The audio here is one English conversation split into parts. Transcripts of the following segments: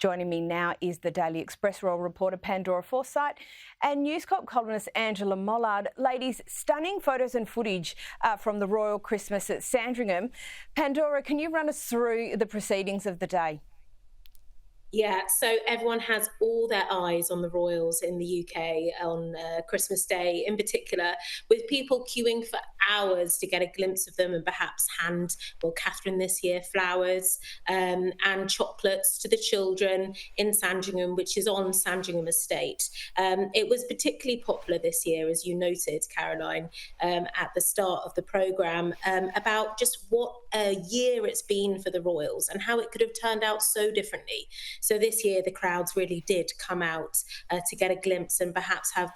Joining me now is the Daily Express royal reporter Pandora Forsyth and News Corp columnist Angela Mollard. Ladies, stunning photos and footage from the royal Christmas at Sandringham. Pandora, can you run us through the proceedings of the day? Yeah, so everyone has all their eyes on the royals in the UK on Christmas Day in particular, with people queuing for hours to get a glimpse of them and perhaps hand, well, Catherine this year, flowers and chocolates to the children in Sandringham, which is on Sandringham Estate. It was particularly popular this year, as you noted, Caroline, at the start of the programme, about just what a year it's been for the royals and how it could have turned out so differently. So this year, the crowds really did come out to get a glimpse and perhaps have,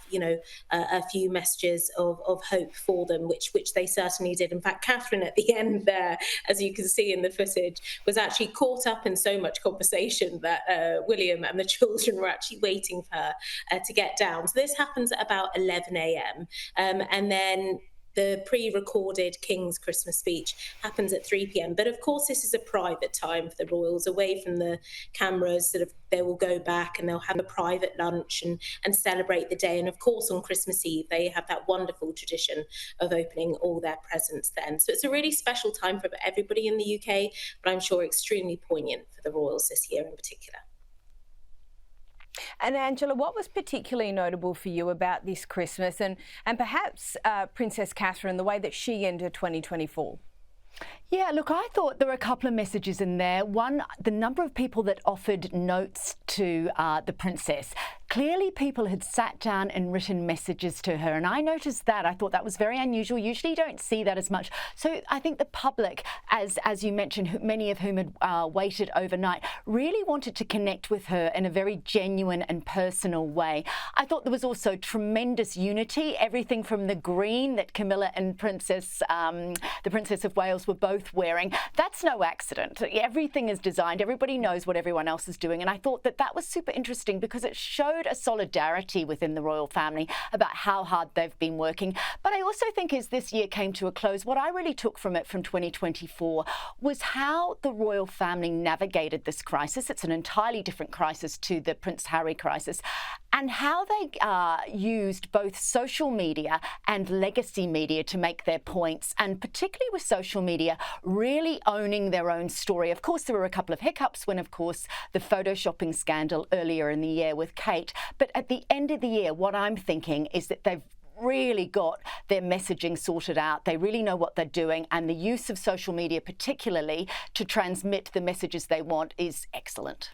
a few messages of hope for them, which they certainly did. In fact, Catherine at the end there, as you can see in the footage, was actually caught up in so much conversation that William and the children were actually waiting for her to get down. So this happens at about 11 a.m. And then the pre-recorded King's Christmas speech happens at 3 p.m. But of course, this is a private time for the royals, away from the cameras. They will go back and they'll have a private lunch and celebrate the day. And of course, on Christmas Eve, they have that wonderful tradition of opening all their presents then. So it's a really special time for everybody in the UK, but I'm sure extremely poignant for the royals this year in particular. And Angela, what was particularly notable for you about this Christmas and perhaps Princess Catherine, the way that she ended 2024? Yeah, look, I thought there were a couple of messages in there. One, the number of people that offered notes to the princess. Clearly, people had sat down and written messages to her, and I noticed that. I thought that was very unusual. Usually you don't see that as much. So I think the public, as you mentioned, many of whom had waited overnight, really wanted to connect with her in a very genuine and personal way. I thought there was also tremendous unity, everything from the green that Camilla and the Princess of Wales were both wearing. That's no accident. Everything is designed. Everybody knows what everyone else is doing. And I thought that was super interesting because it showed a solidarity within the royal family about how hard they've been working. But I also think as this year came to a close, what I really took from it from 2024 was how the royal family navigated this crisis. It's an entirely different crisis to the Prince Harry crisis, and how they used both social media and legacy media to make their points, and particularly with social media, really owning their own story. Of course, there were a couple of hiccups when, of course, the photoshopping scandal earlier in the year with Kate. But at the end of the year, what I'm thinking is that they've really got their messaging sorted out. They really know what they're doing, and the use of social media, particularly to transmit the messages they want, is excellent.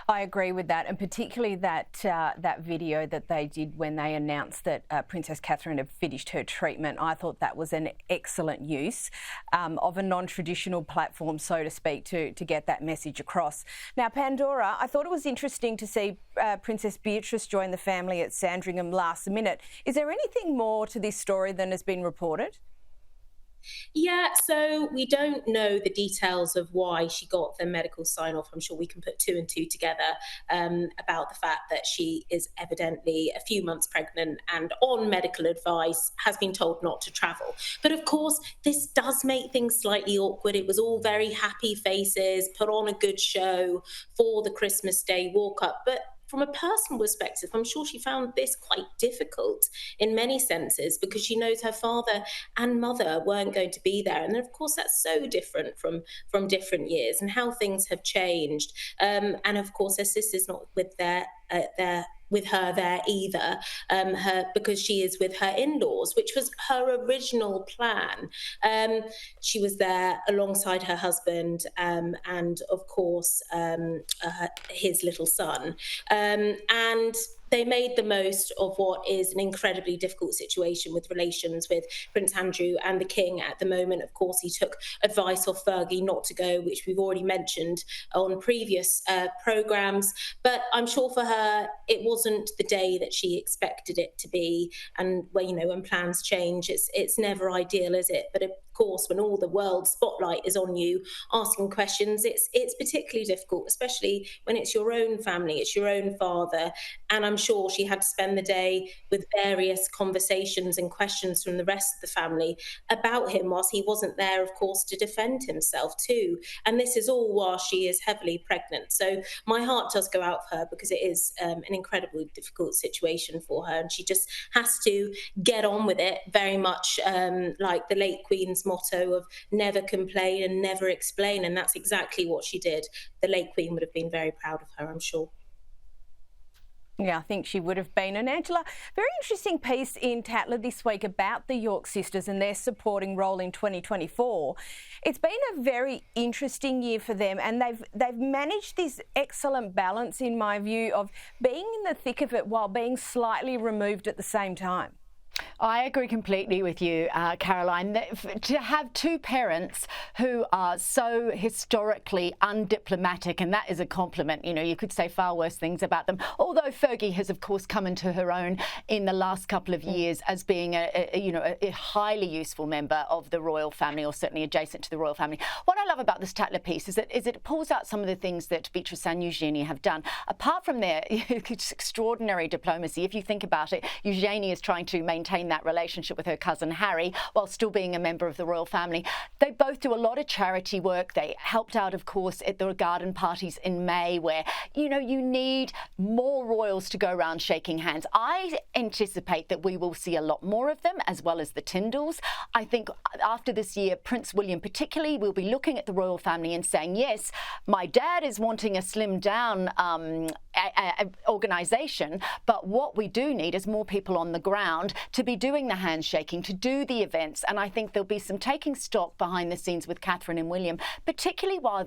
I agree with that, and particularly that video that they did when they announced that Princess Catherine had finished her treatment. I thought that was an excellent use of a non-traditional platform, so to speak, to get that message across. Now, Pandora, I thought it was interesting to see Princess Beatrice join the family at Sandringham last minute. Is there anything more to this story than has been reported? Yeah, so we don't know the details of why she got the medical sign-off. I'm sure we can put two and two together about the fact that she is evidently a few months pregnant and on medical advice, has been told not to travel. But of course, this does make things slightly awkward. It was all very happy faces, put on a good show for the Christmas Day walk-up. But from a personal perspective, I'm sure she found this quite difficult in many senses because she knows her father and mother weren't going to be there. And of course, that's so different from different years and how things have changed. And of course, her sister's not with with her there either, because she is with her in-laws, which was her original plan. She was there alongside her husband and, of course, his little son. And they made the most of what is an incredibly difficult situation with relations with Prince Andrew and the King at the moment. Of course, he took advice off Fergie not to go, which we've already mentioned on previous programmes. But I'm sure for her, it wasn't the day that she expected it to be. And when plans change, it's never ideal, is it? But of course, when all the world spotlight is on you asking questions, it's particularly difficult, especially when it's your own family, it's your own father. And I'm sure she had to spend the day with various conversations and questions from the rest of the family about him, whilst he wasn't there, of course, to defend himself too. And this is all while she is heavily pregnant. So my heart does go out for her, because it is an incredibly difficult situation for her, and she just has to get on with it, very much like the late Queen's motto of never complain and never explain. And that's exactly what she did. The late Queen would have been very proud of her, I'm sure. Yeah, I think she would have been. And Angela, very interesting piece in Tatler this week about the York sisters and their supporting role in 2024. It's been a very interesting year for them, and they've managed this excellent balance, in my view, of being in the thick of it while being slightly removed at the same time. I agree completely with you, Caroline. To have two parents who are so historically undiplomatic, and that is a compliment. You know, you could say far worse things about them. Although Fergie has, of course, come into her own in the last couple of years as being a highly useful member of the royal family, or certainly adjacent to the royal family. What I love about this Tatler piece is it pulls out some of the things that Beatrice and Eugenie have done. Apart from their extraordinary diplomacy, if you think about it, Eugenie is trying to maintain that relationship with her cousin Harry while still being a member of the royal family. They both do a lot of charity work. They helped out, of course, at the garden parties in May, where, you know, you need more royals to go around shaking hands. I anticipate that we will see a lot more of them, as well as the Tyndalls. I think after this year, Prince William particularly will be looking at the royal family and saying, yes, my dad is wanting a slimmed down organisation, but what we do need is more people on the ground to be doing the handshaking, to do the events. And I think there'll be some taking stock behind the scenes with Catherine and William, particularly while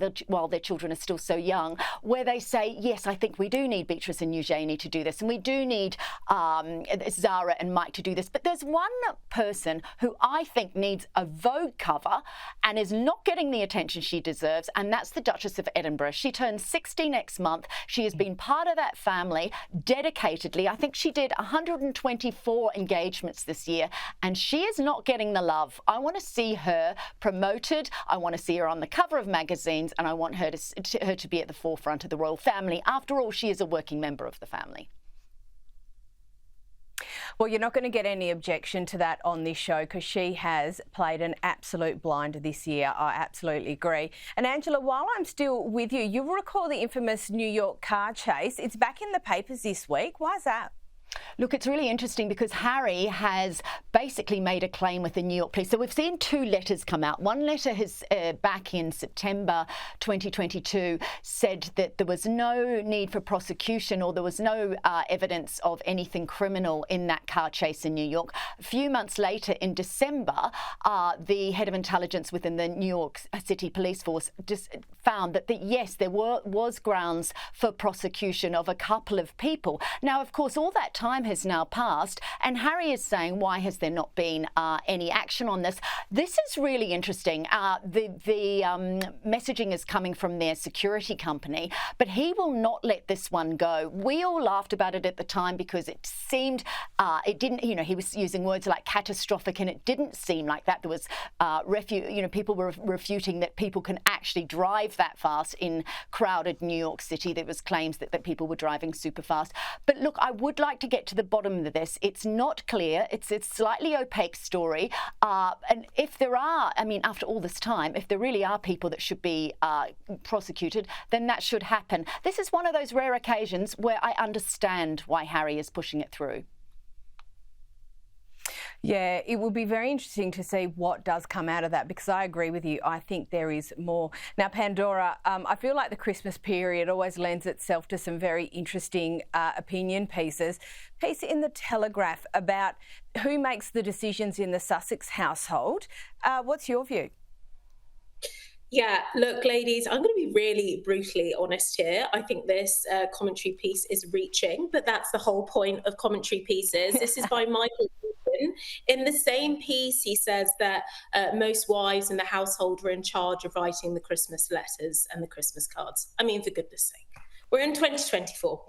their children are still so young, where they say, yes, I think we do need Beatrice and Eugenie to do this, and we do need Zara and Mike to do this. But there's one person who I think needs a Vogue cover and is not getting the attention she deserves, and that's the Duchess of Edinburgh. She turns 60 next month. She has been part of that family dedicatedly. I think she did 124 engagements this year, and she is not getting the love. I want to see her promoted. I want to see her on the cover of magazines, and I want her to be at the forefront of the royal family. After all, she is a working member of the family. Well, you're not going to get any objection to that on this show, because she has played an absolute blinder this year. I absolutely agree. And Angela, while I'm still with you, you'll recall the infamous New York car chase. It's back in the papers this week. Why is that? Look, it's really interesting because Harry has basically made a claim with the New York police. So we've seen two letters come out. One letter has back in September 2022 said that there was no need for prosecution, or there was no evidence of anything criminal in that car chase in New York. A few months later, in December, the head of intelligence within the New York City Police Force just found that yes, there was grounds for prosecution of a couple of people. Now, of course, all that time has now passed, and Harry is saying, why has there not been any action on this? This is really interesting. The messaging is coming from their security company, but he will not let this one go. We all laughed about it at the time because it seemed, it didn't, you know, he was using words like catastrophic, and it didn't seem like that. There was, people were refuting that people can actually drive that fast in crowded New York City. There was claims that people were driving super fast. But look, I would like to get to the bottom of this. It's not clear. It's a slightly opaque story. And if there are, I mean, after all this time, if there really are people that should be prosecuted, then that should happen. This is one of those rare occasions where I understand why Harry is pushing it through. Yeah, it will be very interesting to see what does come out of that, because I agree with you. I think there is more. Now, Pandora, I feel like the Christmas period always lends itself to some very interesting opinion pieces. Piece in the Telegraph about who makes the decisions in the Sussex household. What's your view? Yeah, look, ladies, I'm going to be really brutally honest here. I think this commentary piece is reaching, but that's the whole point of commentary pieces. This is by Michael. In the same piece, he says that most wives in the household were in charge of writing the Christmas letters and the Christmas cards. I mean, for goodness sake, we're in 2024.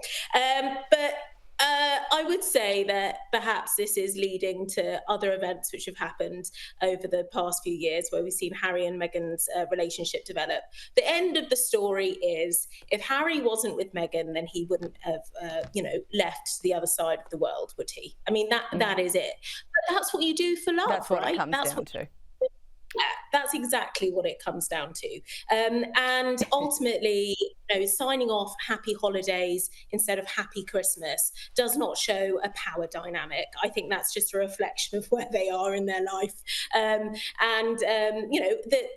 But I would say that perhaps this is leading to other events which have happened over the past few years, where we've seen Harry and Meghan's relationship develop. The end of the story is, if Harry wasn't with Meghan, then he wouldn't have, left the other side of the world, would he? I mean, that is it. But that's what you do for love, That's what right? it comes down to. Yeah, that's exactly what it comes down to. And ultimately, signing off happy holidays instead of happy Christmas does not show a power dynamic. I think that's just a reflection of where they are in their life. The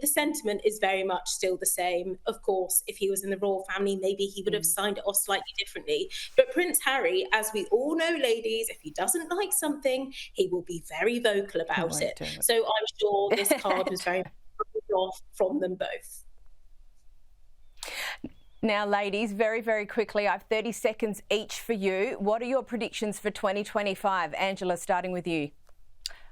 sentiment is very much still the same. Of course, if he was in the royal family, maybe he would have signed it off slightly differently. But Prince Harry, as we all know, ladies, if he doesn't like something, he will be very vocal about it. So I'm sure this card was very off from them both. Now, ladies, very, very quickly, I have 30 seconds each for you. What are your predictions for 2025? Angela, starting with you.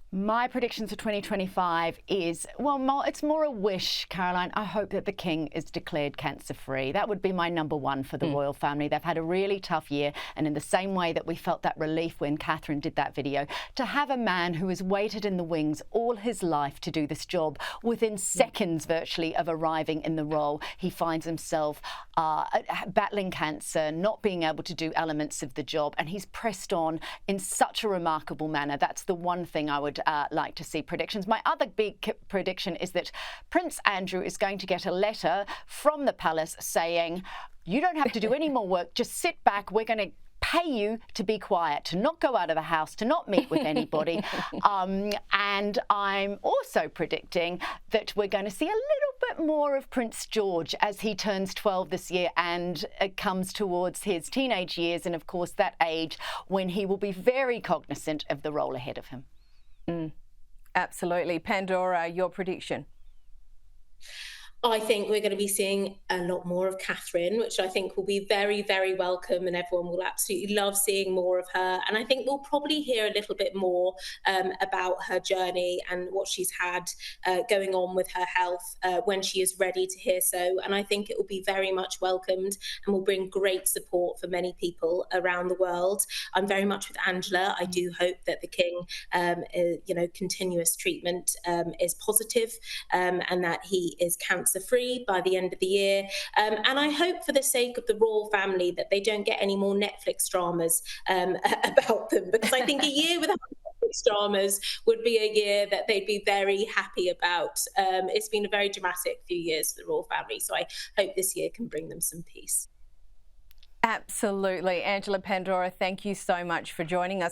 My predictions for 2025 is, well, it's more a wish, Caroline. I hope that the King is declared cancer-free. That would be my number one for the royal family. They've had a really tough year, and in the same way that we felt that relief when Catherine did that video, to have a man who has waited in the wings all his life to do this job, within seconds virtually of arriving in the role, he finds himself battling cancer, not being able to do elements of the job, and he's pressed on in such a remarkable manner. That's the one thing I would like to see predictions. My other big prediction is that Prince Andrew is going to get a letter from the palace saying, you don't have to do any more work, just sit back, we're going to pay you to be quiet, to not go out of the house, to not meet with anybody. And I'm also predicting that we're going to see a little bit more of Prince George as he turns 12 this year and comes towards his teenage years, and of course that age when he will be very cognizant of the role ahead of him. Absolutely. Pandora, your prediction? I think we're going to be seeing a lot more of Catherine, which I think will be very, very welcome, and everyone will absolutely love seeing more of her. And I think we'll probably hear a little bit more about her journey and what she's had going on with her health when she is ready to hear so. And I think it will be very much welcomed and will bring great support for many people around the world. I'm very much with Angela. I do hope that the King, continuous treatment is positive, and that he is cancer-free by the end of the year. And I hope, for the sake of the royal family, that they don't get any more Netflix dramas about them, because I think a year without Netflix dramas would be a year that they'd be very happy about. It's been a very dramatic few years for the royal family, so I hope this year can bring them some peace. Absolutely. Angela, Pandora, thank you so much for joining us.